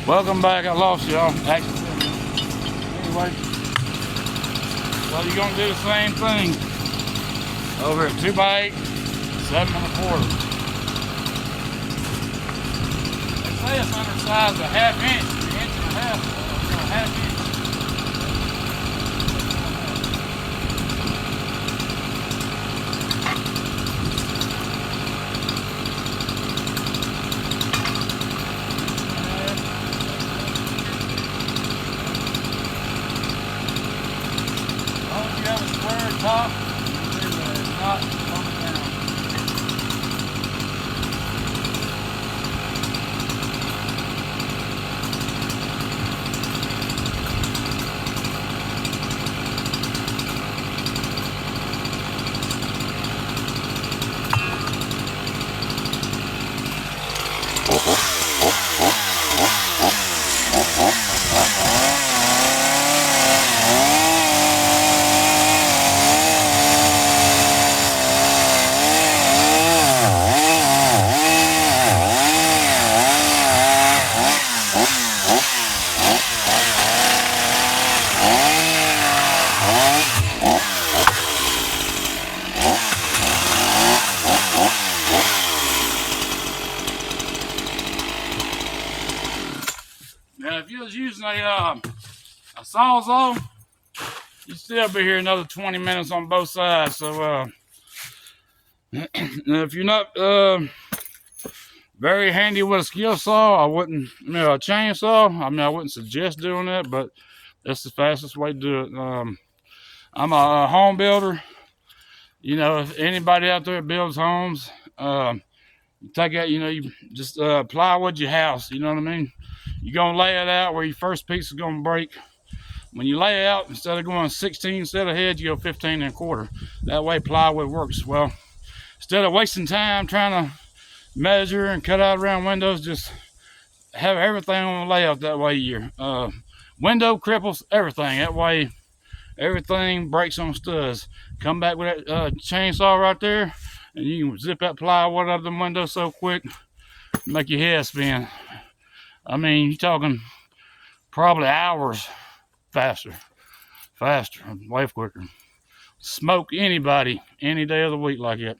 Welcome back. I lost y'all. Anyway, so you're gonna do the same thing over at 2x8, 7 1/4. They say it's undersized a ½ inch, an inch and a half, a ½ inch. You have a square top, it's not on the ground. Now, if you was using a Sawzall, you'd still be here another 20 minutes on both sides. So, if you're not very handy with a skill saw, I wouldn't, a chainsaw, I wouldn't suggest doing that, but that's the fastest way to do it. I'm a home builder. If anybody out there builds homes, you take out, you just plywood your house, you know what I mean? You're going to lay it out where your first piece is going to break. When you lay it out, instead of going 16 set of heads, you go 15 1/4. That way plywood works. Well, instead of wasting time trying to measure and cut out around windows, just have everything on the layout. That way your window cripples everything. That way everything breaks on studs. Come back with that chainsaw right there, and you can zip that plywood out of the window so quick, make your head spin. You're talking probably hours faster, way quicker. Smoke anybody any day of the week like that.